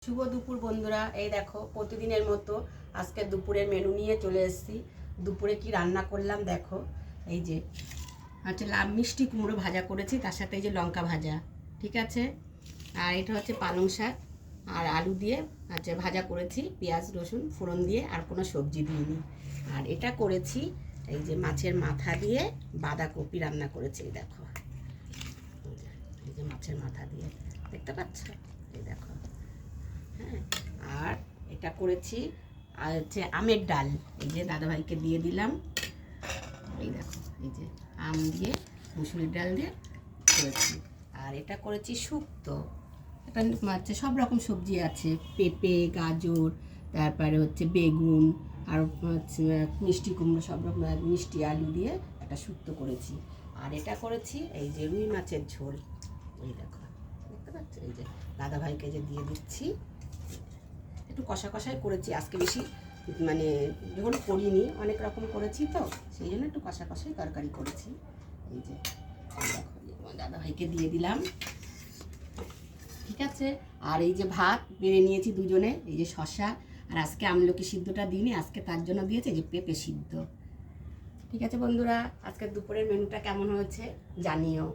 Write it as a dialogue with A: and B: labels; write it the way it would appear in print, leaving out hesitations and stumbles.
A: শুভ দুপুর বন্ধুরা। এই দেখো প্রতিদিনের মতো আজকে দুপুরের মেনু নিয়ে চলে এসেছি। দুপুরে কি রান্না করলাম দেখো। এই যে হচ্ছে মিষ্টি কুমড়ো ভাজা করেছি, তার সাথে এই যে লঙ্কা ভাজা, ঠিক আছে। আর এটা হচ্ছে পালং শাক আর আলু দিয়ে হচ্ছে ভাজা করেছি, পেঁয়াজ রসুন ফোড়ন দিয়ে, আর কোনো সবজি দিইনি। আর এটা করেছি এই যে মাছের মাথা দিয়ে বাঁধাকপি রান্না করেছি। এই দেখো, এই যে মাছের মাথা দিয়ে, দেখতে পাচ্ছ? এই দেখো, হ্যাঁ। আর এটা করেছি আর হচ্ছে আমের ডাল, এই যে দাদাভাইকে দিয়ে দিলাম। এই দেখো, এই যে আম দিয়ে মুসুরির ডাল দিয়ে করেছি। আর এটা করেছি শুক্তো, এটা হচ্ছে সব রকম সবজি আছে, পেঁপে, গাজর, তারপরে হচ্ছে বেগুন, আর হচ্ছে মিষ্টি কুমড়ো, সব রকম মিষ্টি আলু দিয়ে একটা শুক্তো করেছি। আর এটা করেছি এই যে রুই মাছের ঝোল। এই দেখো, দেখতে পাচ্ছ? এই যে দাদাভাইকে যে দিয়ে দিচ্ছি। একটু কষা কষাই করেছি আজকে, বেশি মানে যখন করিনি, অনেক রকম করেছি তো সেই জন্য একটু কষা কষাই তরকারি করেছি। এই যে দেখো, দাদাভাইকে দিয়ে দিলাম, ঠিক আছে। আর এই যে ভাত বেড়ে নিয়েছি দুজনে, এই যে শশা, আর আজকে আমলকি সিদ্ধটা দিইনি, আজকে তার জন্য দিয়েছে যে পেঁপে সিদ্ধ। ঠিক আছে বন্ধুরা, আজকের দুপুরের মেনুটা কেমন হয়েছে জানিও।